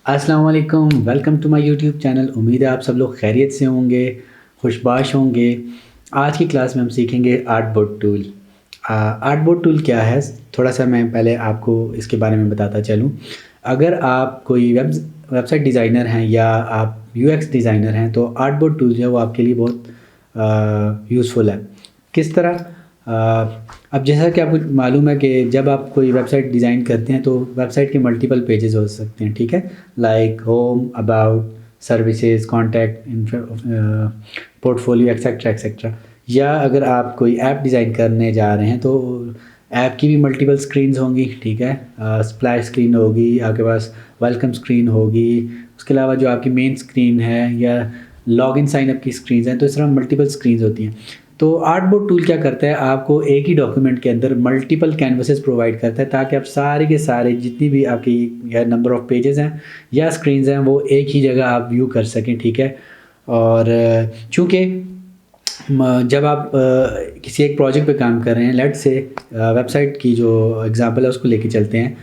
अस्सलाम वालेकुम, welcome to my YouTube channel. उम्मीद है आप सब लोग खैरियत से होंगे, खुशबाश होंगे। आज की क्लास में हम सीखेंगे आर्टबोर्ड टूल। आर्टबोर्ड टूल क्या है, थोड़ा सा मैं पहले आपको इसके बारे में बताता चलूँ। अगर आप कोई वेबसाइट डिज़ाइनर हैं या आप यूएक्स डिज़ाइनर हैं तो आर्टबोर्ड टूल जो है वो आपके लिए बहुत यूज़फुल है। किस तरह? अब जैसा कि आपको मालूम है कि जब आप कोई वेबसाइट डिज़ाइन करते हैं तो वेबसाइट के मल्टीपल पेजेस हो सकते हैं, ठीक है। Like home, about, services, contact, portfolio, etcetera etcetera. या अगर आप कोई ऐप डिज़ाइन करने जा रहे हैं तो ऐप की भी मल्टीपल स्क्रीन्स होंगी, ठीक है। स्प्लैश स्क्रीन होगी आपके पास, वेलकम स्क्रीन होगी, उसके अलावा जो आपकी मेन स्क्रीन है या लॉगिन साइन अप की स्क्रीन हैं, तो इस तरह मल्टीपल स्क्रीन्स होती हैं। तो आर्टबोर्ड टूल क्या करता है, आपको एक ही डॉक्यूमेंट के अंदर मल्टीपल कैनवसेस प्रोवाइड करता है ताकि आप सारे के सारे जितनी भी आपकी या नंबर ऑफ़ पेजेस हैं या स्क्रीन्स हैं वो एक ही जगह आप व्यू कर सकें, ठीक है। और चूँकि जब आप किसी एक प्रोजेक्ट पे काम कर रहे हैं, लेट्स से वेबसाइट की जो एग्जांपल है उसको लेके चलते हैं,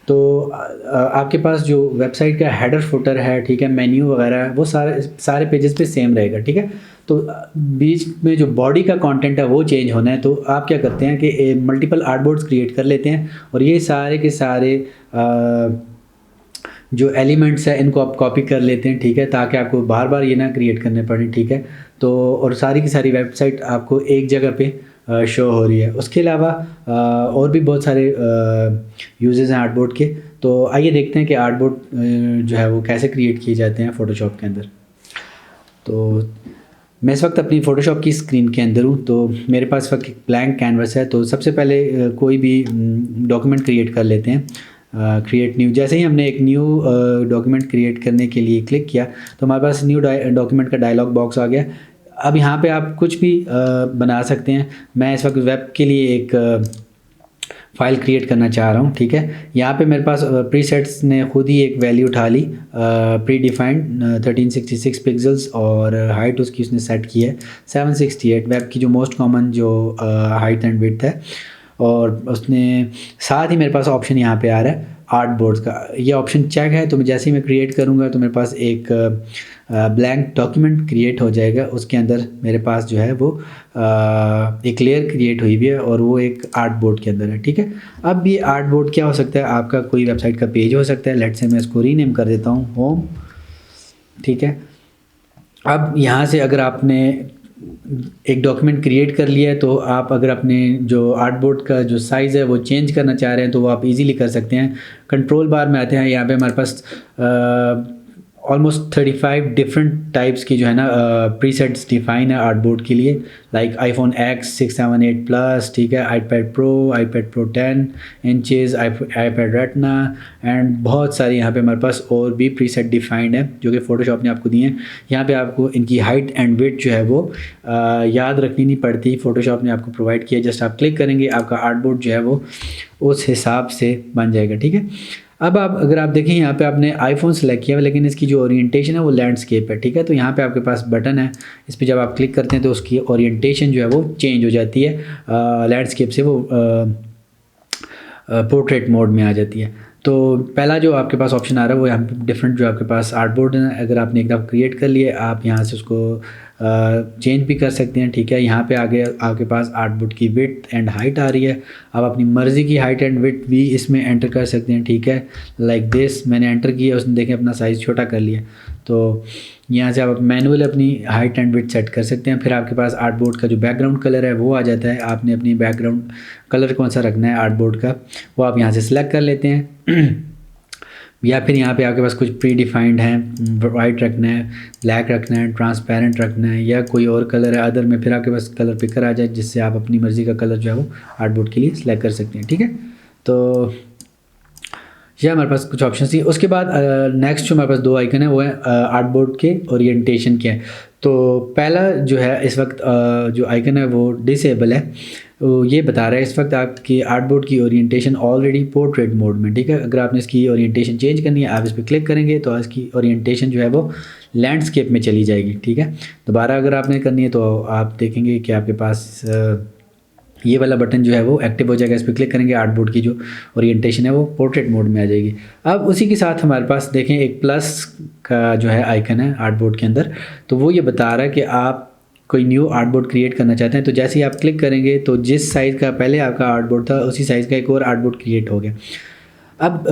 तो आपके पास जो वेबसाइट का हेडर फुटर है, ठीक है, मेन्यू वगैरह है, वो सारे सारे पेजेस पे सेम रहेगा, ठीक है। तो बीच में जो बॉडी का कंटेंट है वो चेंज होना है, तो आप क्या करते हैं कि मल्टीपल आर्टबोर्ड्स क्रिएट कर लेते हैं और ये सारे के सारे जो एलिमेंट्स हैं इनको आप कॉपी कर लेते हैं, ठीक है, ताकि आपको बार बार ये ना क्रिएट करने पड़े, ठीक है। तो और सारी की सारी वेबसाइट आपको एक जगह पे शो हो रही है। उसके अलावा और भी बहुत सारे यूजेस हैं आर्टबोर्ड के। तो आइए देखते हैं कि आर्टबोर्ड जो है वो कैसे क्रिएट किए जाते हैं फ़ोटोशॉप के अंदर। तो मैं इस वक्त अपनी फ़ोटोशॉप की स्क्रीन के अंदर हूँ, तो मेरे पास इस वक्त एक ब्लैंक कैनवस है। तो सबसे पहले कोई भी डॉक्यूमेंट क्रिएट कर लेते हैं। क्रिएट न्यू, जैसे ही हमने एक न्यू डॉक्यूमेंट क्रिएट करने के लिए क्लिक किया तो हमारे पास न्यू डॉक्यूमेंट का डायलॉग बॉक्स आ गया। अब यहाँ पे आप कुछ भी बना सकते हैं। मैं इस वक्त वेब के लिए एक फ़ाइल क्रिएट करना चाह रहा हूँ, ठीक है। यहाँ पे मेरे पास प्रीसेट्स ने खुद ही एक वैल्यू उठा ली, प्री डिफाइंड 1366 पिक्सल्स, और हाइट उसकी उसने सेट की है 768, वेब की जो मोस्ट कॉमन जो हाइट एंड विड्थ है। और उसने साथ ही मेरे पास ऑप्शन यहाँ पे आ रहा है आर्टबोर्ड्स का, ये ऑप्शन चेक है। तो मैं जैसे ही मैं क्रिएट करूँगा तो मेरे पास एक ब्लैंक डॉक्यूमेंट क्रिएट हो जाएगा। उसके अंदर मेरे पास जो है वो एक लेयर क्रिएट हुई हुई है और वो एक आर्टबोर्ड के अंदर है, ठीक है। अब ये आर्टबोर्ड क्या हो सकता है, आपका कोई वेबसाइट का पेज हो सकता है। लेट्स से मैं इसको रीनेम कर देता हूँ होम, ठीक है। अब यहाँ से अगर आपने एक डॉक्यूमेंट क्रिएट कर लिया है तो आप अगर अपने जो आर्टबोर्ड का जो साइज़ है वो चेंज करना चाह रहे हैं तो वो आप इजीली कर सकते हैं। कंट्रोल बार में आते हैं, यहाँ पे हमारे पास ऑलमोस्ट 35 डिफरेंट टाइप्स की जो है ना प्रीसेट्स डिफाइन है आर्टबोर्ड के लिए। लाइक आईफोन एक्स 6, 7, 8 प्लस, ठीक है, iPad pro 10 inches, iPad retina, and बहुत सारी यहाँ पे हमारे पास और भी प्रीसेट डिफाइंड है जो कि फ़ोटोशॉप ने आपको दिए हैं। यहाँ पे आपको इनकी हाइट एंड विड्थ जो है वो याद रखनी नहीं पड़ती, फ़ोटोशॉप ने आपको प्रोवाइड किया। जस्ट आप क्लिक करेंगे, आपका आर्टबोर्ड जो है वो उस हिसाब से बन जाएगा, ठीक है। अब आप अगर आप देखें यहाँ पे आपने आईफोन सेलेक्ट किया लेकिन इसकी जो ओरिएंटेशन है वो लैंडस्केप है, ठीक है। तो यहाँ पे आपके पास बटन है, इस पर जब आप क्लिक करते हैं तो उसकी ओरिएंटेशन जो है वो चेंज हो जाती है, लैंडस्केप से वो पोर्ट्रेट मोड में आ जाती है। तो पहला जो आपके पास ऑप्शन आ रहा है वो यहाँ पे डिफरेंट जो आपके पास आर्टबोर्ड है, अगर आपने एकदम क्रिएट कर लिया आप यहाँ से उसको चेंज भी कर सकते हैं, ठीक है। यहाँ पे आगे आपके पास आर्टबोर्ड की विड्थ एंड हाइट आ रही है, आप अपनी मर्ज़ी की हाइट एंड विड्थ भी इसमें एंटर कर सकते हैं, ठीक है। लाइक दिस मैंने एंटर किया, उसने देखें अपना साइज़ छोटा कर लिया। तो यहाँ से आप मैनुअल अपनी हाइट एंड विड्थ सेट कर सकते हैं। फिर आपके पास आर्टबोर्ड का जो बैकग्राउंड कलर है वो आ जाता है, आपने अपनी बैकग्राउंड कलर कौन सा रखना है आर्टबोर्ड का वो आप यहाँ से सिलेक्ट कर लेते हैं। या फिर यहाँ पे आपके पास कुछ प्री डिफाइंड हैं, वाइट रखना है, ब्लैक रखना है, ट्रांसपेरेंट रखना है, या कोई और कलर है अदर में, फिर आपके पास कलर पिकर आ जाए जिससे आप अपनी मर्ज़ी का कलर जो है वो आर्टबोर्ड के लिए सिलेक्ट कर सकते हैं, ठीक है। तो ये हमारे पास कुछ ऑप्शन थी। उसके बाद नेक्स्ट जो हमारे पास दो आइकन है वो है आर्टबोर्ड के ओरिएंटेशन के हैं। तो पहला जो है इस वक्त जो आइकन है वो डिसेबल है, तो ये बता रहा है इस वक्त आपकी आर्टबोर्ड की ओरिएंटेशन ऑलरेडी पोर्ट्रेट मोड में, ठीक है। अगर आपने इसकी ओरिएंटेशन चेंज करनी है आप इस पर क्लिक करेंगे तो इसकी ओरिएंटेशन जो है वो लैंडस्केप में चली जाएगी, ठीक है। दोबारा अगर आपने करनी है तो आप देखेंगे कि आपके पास ये वाला बटन जो है वो एक्टिव हो जाएगा। इस पर क्लिक करेंगे, आर्टबोर्ड की जो ओरिएंटेशन है वो पोर्ट्रेट मोड में आ जाएगी। अब उसी के साथ हमारे पास देखें एक प्लस का जो है आइकन है आर्टबोर्ड के अंदर, तो वो ये बता रहा है कि आप कोई न्यू आर्टबोर्ड क्रिएट करना चाहते हैं। तो जैसे ही आप क्लिक करेंगे तो जिस साइज़ का पहले आपका आर्टबोर्ड था उसी साइज़ का एक और आर्टबोर्ड क्रिएट हो गया। अब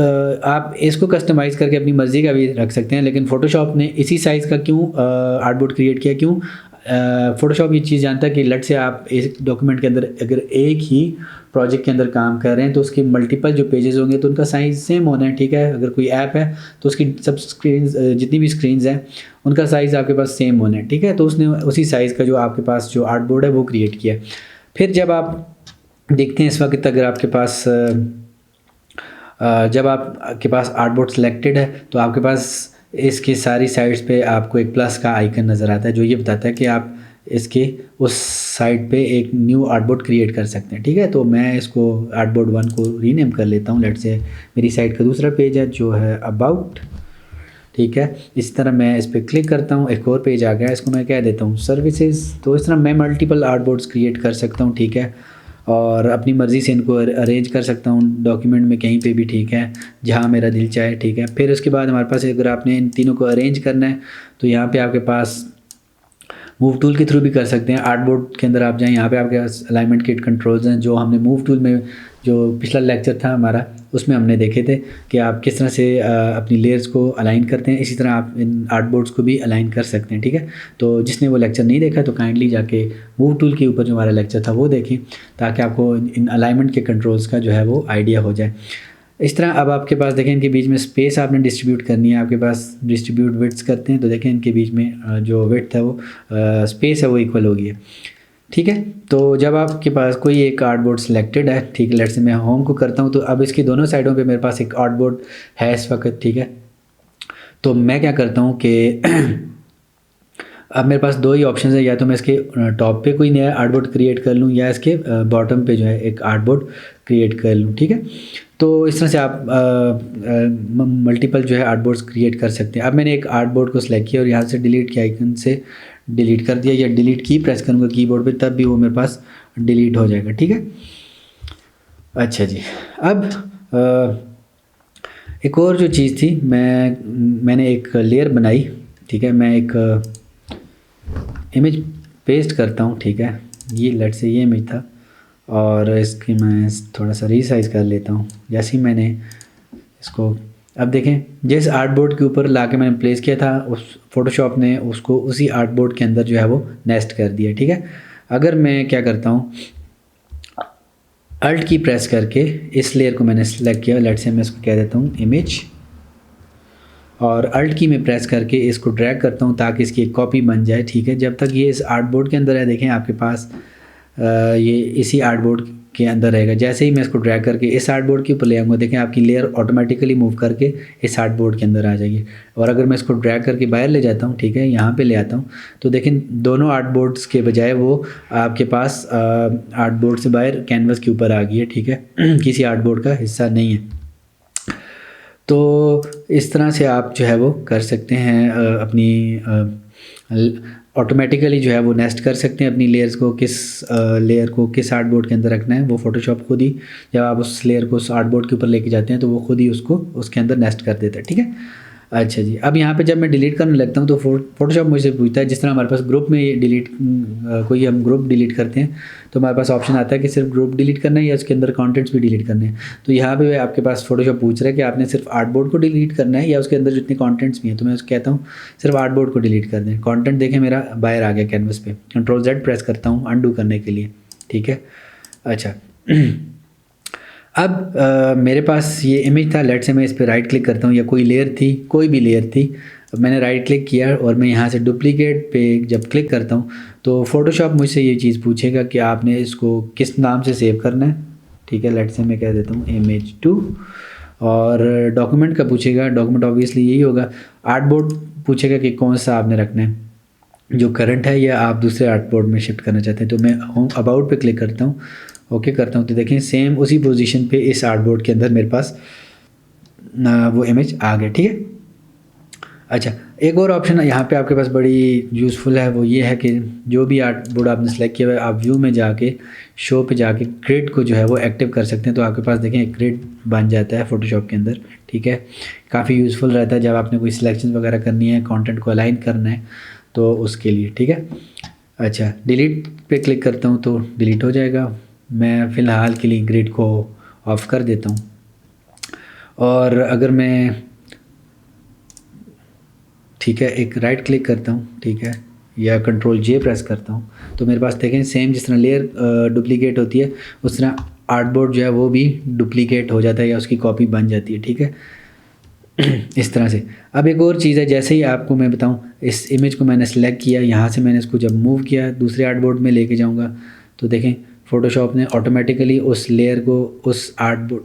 आप इसको कस्टमाइज़ करके अपनी मर्ज़ी का भी रख सकते हैं, लेकिन फ़ोटोशॉप ने इसी साइज़ का क्यों आर्टबोर्ड क्रिएट किया? क्यों? फ़ोटोशॉप ये चीज़ जानता है कि लेट से आप एक डॉक्यूमेंट के अंदर अगर एक ही प्रोजेक्ट के अंदर काम कर रहे हैं तो उसके मल्टीपल जो पेजेस होंगे तो उनका साइज़ सेम होना है, ठीक है। अगर कोई ऐप है तो उसकी सब स्क्रीन जितनी भी स्क्रीन्स हैं उनका साइज़ आपके पास सेम होना है, ठीक है। तो उसने उसी साइज़ का जो आपके पास जो आर्टबोर्ड है वो क्रिएट किया। फिर जब आप देखते हैं इस वक्त अगर आपके पास जब आपके पास आर्टबोर्ड सेलेक्टेड है तो आपके पास इसकी सारी साइड्स पे आपको एक प्लस का आइकन नज़र आता है जो ये बताता है कि आप इसके उस साइड पे एक न्यू आर्टबोर्ड क्रिएट कर सकते हैं, ठीक है। तो मैं इसको आर्टबोर्ड 1 को रीनेम कर लेता हूँ। लेट से मेरी साइट का दूसरा पेज है जो है अबाउट, ठीक है। इस तरह मैं इस पर क्लिक करता हूँ, एक और पेज आ गया, इसको मैं कह देता हूँ सर्विसेज। तो इस तरह मैं मल्टीपल आर्टबोर्ड्स क्रिएट कर सकता हूँ, ठीक है, और अपनी मर्ज़ी से इनको अरेंज कर सकता हूँ डॉक्यूमेंट में कहीं पे भी, ठीक है, जहाँ मेरा दिल चाहे, ठीक है। फिर उसके बाद हमारे पास अगर आपने इन तीनों को अरेंज करना है तो यहाँ पे आपके पास मूव टूल के थ्रू भी कर सकते हैं। आर्टबोर्ड के अंदर आप जाएँ, यहाँ पे आपके पास अलाइनमेंट किट कंट्रोल्स हैं जो हमने मूव टूल में जो पिछला लेक्चर था हमारा उसमें हमने देखे थे कि आप किस तरह से अपनी लेयर्स को अलाइन करते हैं। इसी तरह आप इन आर्टबोर्ड्स को भी अलाइन कर सकते हैं, ठीक है। तो जिसने वो लेक्चर नहीं देखा तो काइंडली जाके मूव टूल के ऊपर जो हमारा लेक्चर था वो देखें ताकि आपको इन अलाइनमेंट के कंट्रोल्स का जो है वो आइडिया हो जाए। इस तरह अब आपके पास देखें इनके बीच में स्पेस आपने डिस्ट्रीब्यूट करनी है। आपके पास डिस्ट्रीब्यूट विड्थ्स करते हैं तो देखें इनके बीच में जो विड्थ है वो स्पेस है वो इक्वल होगी है, ठीक है। तो जब आपके पास कोई एक आर्टबोर्ड सिलेक्टेड है, ठीक है, लेट्स से मैं होम को करता हूँ तो अब इसकी दोनों साइडों पे मेरे पास एक आर्टबोर्ड है इस वक्त, ठीक है। तो मैं क्या करता हूँ कि अब मेरे पास दो ही ऑप्शन है, या तो मैं इसके टॉप पे कोई नया आर्टबोर्ड क्रिएट कर लूँ या इसके बॉटम पे जो है एक आर्टबोर्ड क्रिएट कर लूँ, ठीक है। तो इस तरह से आप मल्टीपल जो है आर्टबोर्ड्स क्रिएट कर सकते हैं। अब मैंने एक आर्टबोर्ड को सिलेक्ट किया और यहाँ से डिलीट के आइकन से डिलीट कर दिया, या डिलीट की प्रेस करूँगा कीबोर्ड पे तब भी वो मेरे पास डिलीट हो जाएगा, ठीक है। अच्छा जी, अब एक और जो चीज़ थी मैंने एक लेयर बनाई, ठीक है। मैं एक इमेज पेस्ट करता हूँ, ठीक है। ये लेट से ये इमेज था और इसकी मैं थोड़ा सा रीसाइज कर लेता हूँ। जैसे ही मैंने इसको अब देखें जिस आर्टबोर्ड के ऊपर लाके मैंने प्लेस किया था उस फोटोशॉप ने उसको उसी आर्टबोर्ड के अंदर जो है वो नेस्ट कर दिया, ठीक है। अगर मैं क्या करता हूँ अल्ट की प्रेस करके इस लेयर को मैंने सेलेक्ट किया, लेट से मैं इसको कह देता हूँ इमेज, और अल्ट की में प्रेस करके इसको ड्रैग करता हूँ ताकि इसकी एक कॉपी बन जाए, ठीक है। जब तक ये इस आर्टबोर्ड के अंदर है देखें आपके पास ये इसी आर्टबोर्ड के अंदर रहेगा। जैसे ही मैं इसको ड्रैग करके इस आर्टबोर्ड के ऊपर ले आऊँगा देखें आपकी लेयर ऑटोमेटिकली मूव करके इस आर्टबोर्ड के अंदर आ जाएगी। और अगर मैं इसको ड्रैग करके बाहर ले जाता हूँ, ठीक है, यहाँ पे ले आता हूँ तो देखें दोनों आर्टबोर्ड्स के बजाय वो आपके पास आर्टबोर्ड से बाहर कैनवस के ऊपर आ गई है, ठीक है, किसी आर्टबोर्ड का हिस्सा नहीं है। तो इस तरह से आप जो है वो कर सकते हैं अपनी ऑटोमेटिकली जो है वो नेस्ट कर सकते हैं अपनी लेयर्स को, किस लेयर को किस आर्टबोर्ड के अंदर रखना है वो फोटोशॉप खुद ही जब आप उस लेयर को उस आर्टबोर्ड के ऊपर लेके जाते हैं तो वो खुद ही उसको उसके अंदर नेस्ट कर देता है, ठीक है। अच्छा जी, अब यहाँ पे जब मैं डिलीट करने लगता हूँ तो फोटोशॉप मुझसे पूछता है, जिस तरह हमारे पास ग्रुप में डिलीट कोई हम ग्रुप डिलीट करते हैं तो हमारे पास ऑप्शन आता है कि सिर्फ ग्रुप डिलीट करना है या उसके अंदर कंटेंट्स भी डिलीट करने हैं। तो यहाँ पे आपके पास फोटोशॉप पूछ रहा है कि आपने सिर्फ आर्टबोर्ड को डिलीट करना है या उसके अंदर जितने कंटेंट्स भी हैं। तो मैं उसको कहता हूँ सिर्फ आर्टबोर्ड को डिलीट कर दें। कंटेंट देखें मेरा बाहर आ गया कैनवस पे, Ctrl+Z प्रेस करता हूँ अनडू करने के लिए, ठीक है। अच्छा अब मेरे पास ये इमेज था, लेट से मैं इस पर राइट क्लिक करता हूँ या कोई लेयर थी, कोई भी लेयर थी, मैंने राइट क्लिक किया और मैं यहाँ से डुप्लीकेट पे जब क्लिक करता हूँ तो फोटोशॉप मुझसे ये चीज़ पूछेगा कि आपने इसको किस नाम से सेव करना है, ठीक है। लेट से मैं कह देता हूँ image2 और डॉक्यूमेंट का पूछेगा, डॉक्यूमेंट ऑब्वियसली यही होगा। आर्टबोर्ड पूछेगा कि कौन सा आपने रखना है, जो करंट है या आप दूसरे आर्टबोर्ड में शिफ्ट करना चाहते हैं। तो मैं होम अबाउट पे क्लिक करता हूँ, ओके करता हूँ तो देखें सेम उसी पोजीशन पे इस आर्टबोर्ड के अंदर मेरे पास वो इमेज आ गया, ठीक है। अच्छा एक और ऑप्शन यहाँ पे आपके पास बड़ी यूज़फुल है, वो ये है कि जो भी आर्ट बोर्ड आपने सेलेक्ट किया हुआ है, आप व्यू में जाके शो पे जाके ग्रिड को जो है वो एक्टिव कर सकते हैं। तो आपके पास देखें एक ग्रिड बन जाता है फ़ोटोशॉप के अंदर, ठीक है। काफ़ी यूज़फुल रहता है जब आपने कोई सिलेक्शन वगैरह करनी है, कंटेंट को अलाइन करना है तो उसके लिए, ठीक है। अच्छा, डिलीट पे क्लिक करता हूँ तो डिलीट हो जाएगा। मैं फ़िलहाल के लिए ग्रिड को ऑफ़ कर देता हूँ। और अगर मैं, ठीक है, एक राइट क्लिक करता हूँ, ठीक है, या कंट्रोल जे प्रेस करता हूँ, तो मेरे पास देखें सेम जिस तरह लेयर डुप्लीकेट होती है उस तरह आर्टबोर्ड जो है वो भी डुप्लीकेट हो जाता है या उसकी कॉपी बन जाती है, ठीक है। इस तरह से। अब एक और चीज़ है, जैसे ही आपको मैं बताऊँ, इस इमेज को मैंने सेलेक्ट किया, यहाँ से मैंने इसको जब मूव किया दूसरे आर्टबोर्ड में लेके जाऊँगा तो देखें फ़ोटोशॉप ने ऑटोमेटिकली उस लेयर को उस आर्टबोर्ड,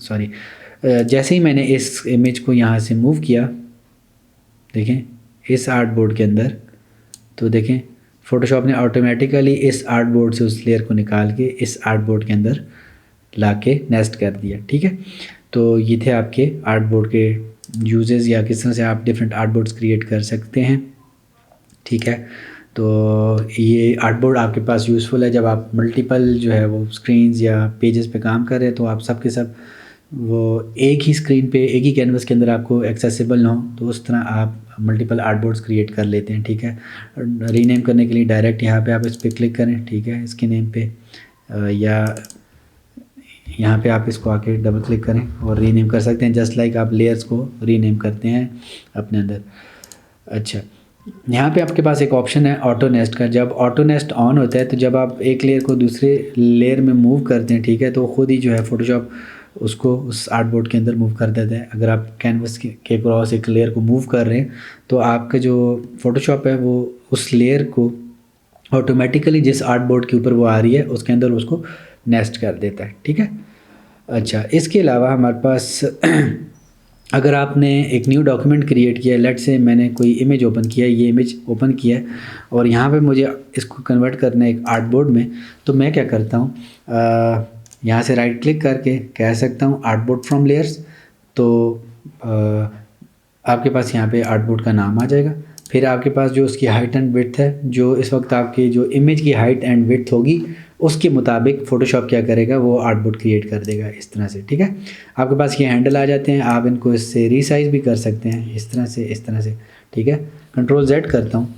सॉरी, जैसे ही मैंने इस इमेज को यहाँ से मूव किया, देखें इस आर्टबोर्ड के अंदर, तो देखें फ़ोटोशॉप ने ऑटोमेटिकली इस आर्टबोर्ड से उस लेयर को निकाल के इस आर्टबोर्ड के अंदर ला के नेस्ट कर दिया, ठीक है। तो ये थे आपके आर्टबोर्ड के यूजेस, या किस तरह से आप डिफरेंट आर्टबोर्ड्स क्रिएट कर सकते हैं, ठीक है। तो ये आर्टबोर्ड आपके पास यूज़फुल है जब आप मल्टीपल जो है वो स्क्रीन्स या पेजेस पे काम कर रहे हैं, तो आप सब के सब वो एक ही स्क्रीन पे एक ही कैनवस के अंदर आपको एक्सेसिबल ना हो, तो उस तरह आप मल्टीपल आर्टबोर्ड्स क्रिएट कर लेते हैं, ठीक है। रीनेम करने के लिए डायरेक्ट यहाँ पे आप इस पर क्लिक करें, ठीक है, इसके नेम पे, या यहाँ पे आप इसको आके डबल क्लिक करें और रीनेम कर सकते हैं, जस्ट लाइक आप लेयर्स को रीनेम करते हैं अपने अंदर। अच्छा, यहाँ पे आपके पास एक ऑप्शन है ऑटो नेस्ट का। जब ऑटो नेस्ट ऑन होता है तो जब आप एक लेयर को दूसरे लेयर में मूव करते हैं, ठीक है, तो ख़ुद ही जो है फ़ोटोशॉप उसको उस आर्टबोर्ड के अंदर मूव कर देता है। अगर आप कैनवस के क्रॉस एक लेयर को मूव कर रहे हैं तो आपका जो फ़ोटोशॉप है वो उस लेयर को ऑटोमेटिकली जिस आर्टबोर्ड के ऊपर वो आ रही है उसके अंदर उसको नेस्ट कर देता है, ठीक है। अच्छा, इसके अलावा हमारे पास अगर आपने एक न्यू डॉक्यूमेंट क्रिएट किया है, लेट से मैंने कोई इमेज ओपन किया है, ये इमेज ओपन किया है और यहाँ पे मुझे इसको कन्वर्ट करना है एक आर्टबोर्ड में, तो मैं क्या करता हूँ, यहाँ से राइट क्लिक करके कह सकता हूँ आर्टबोर्ड फ्रॉम लेयर्स। तो आपके पास यहाँ पे आर्टबोर्ड का नाम आ जाएगा, फिर आपके पास जो उसकी हाइट एंड विड्थ है, जो इस वक्त आपकी जो इमेज की हाइट एंड विड्थ होगी उसके मुताबिक फ़ोटोशॉप क्या करेगा, वो आर्टबोर्ड क्रिएट कर देगा इस तरह से, ठीक है। आपके पास ये हैंडल आ जाते हैं, आप इनको इससे रीसाइज़ भी कर सकते हैं इस तरह से, ठीक है। कंट्रोल Z करता हूँ।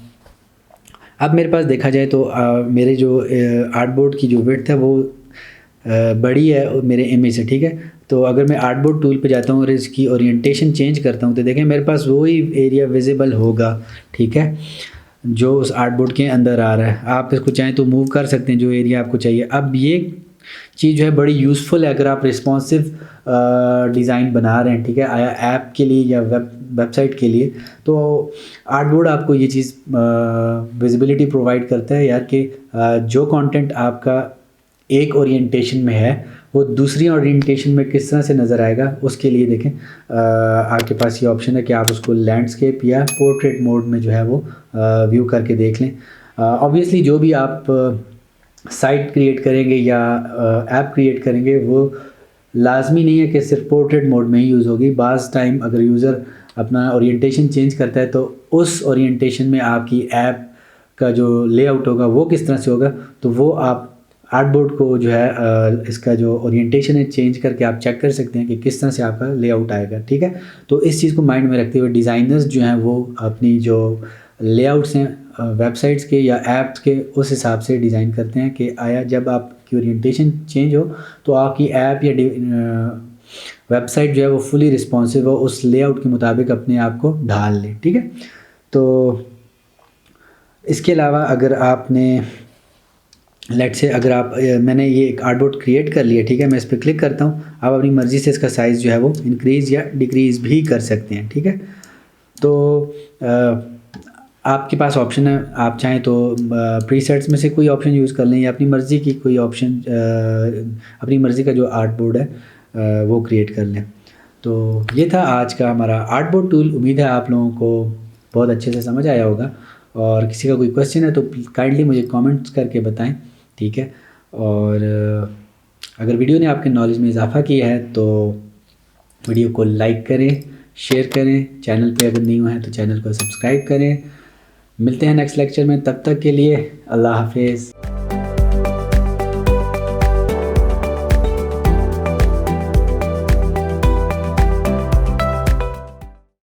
अब मेरे पास देखा जाए तो मेरे जो आर्टबोर्ड की जो विड्थ है वो बड़ी है मेरे इमेज से, ठीक है। तो अगर मैं आर्टबोर्ड टूल पे जाता हूँ और इसकी ओरिएंटेशन चेंज करता हूँ तो देखें मेरे पास वही एरिया विजिबल होगा, ठीक है, जो उस आर्टबोर्ड के अंदर आ रहा है। आप इसको चाहें तो मूव कर सकते हैं जो एरिया आपको चाहिए। अब ये चीज़ जो है बड़ी यूज़फुल है अगर आप रिस्पॉन्सिव डिज़ाइन बना रहे हैं, ठीक है, आया ऐप के लिए या वेबसाइट के लिए, तो आर्टबोर्ड आपको ये चीज़ विजिबिलिटी प्रोवाइड करता है यार कि जो कंटेंट आपका एक ओरिएंटेशन में है वो दूसरी ओरिएंटेशन में किस तरह से नज़र आएगा। उसके लिए देखें आपके पास ये ऑप्शन है कि आप उसको लैंडस्केप या पोर्ट्रेट मोड में जो है वो व्यू करके देख लें। ऑब्वियसली जो भी आप साइट क्रिएट करेंगे या ऐप क्रिएट करेंगे वो लाजमी नहीं है कि सिर्फ पोर्ट्रेट मोड में ही यूज़ होगी। बाज़ टाइम अगर यूज़र अपना ओरिएंटेशन चेंज करता है तो उस ओरिएंटेशन में आपकी ऐप का जो लेआउट होगा वो किस तरह से होगा, तो वो आप आर्टबोर्ड को जो है इसका जो ओरिएंटेशन है चेंज करके आप चेक कर सकते हैं कि किस तरह से आपका लेआउट आएगा, ठीक है। तो इस चीज़ को माइंड में रखते हुए डिज़ाइनर्स जो हैं वो अपनी जो लेआउट्स हैं वेबसाइट्स के या ऐप्स के उस हिसाब से डिज़ाइन करते हैं कि आया जब आपकी ओरिएंटेशन चेंज हो तो आपकी ऐप या वेबसाइट जो है वो फुली रिस्पॉन्सिव हो, उस लेआउट के मुताबिक अपने आप को ढाल ले, ठीक है। तो इसके अलावा अगर आपने लेट से अगर आप मैंने ये एक आर्टबोर्ड क्रिएट कर लिया, ठीक है, मैं इस पर क्लिक करता हूँ। आप अपनी मर्ज़ी से इसका साइज़ जो है वो इंक्रीज़ या डिक्रीज़ भी कर सकते हैं, ठीक है। तो आपके पास ऑप्शन है, आप चाहें तो प्रीसेट्स में से कोई ऑप्शन यूज़ कर लें या अपनी मर्ज़ी की कोई ऑप्शन अपनी मर्ज़ी का जो आर्टबोर्ड है वो क्रिएट कर लें। तो ये था आज का हमारा आर्टबोर्ड टूल। उम्मीद है आप लोगों को बहुत अच्छे से समझ आया होगा, और किसी का कोई क्वेश्चन है तो काइंडली मुझे कमेंट्स करके बताएं, ठीक है। और अगर वीडियो ने आपके नॉलेज में इजाफ़ा किया है तो वीडियो को लाइक करें, शेयर करें, चैनल पे अगर न्यू हैं तो चैनल को सब्सक्राइब करें। मिलते हैं नेक्स्ट लेक्चर में, तब तक के लिए अल्लाह हाफिज़।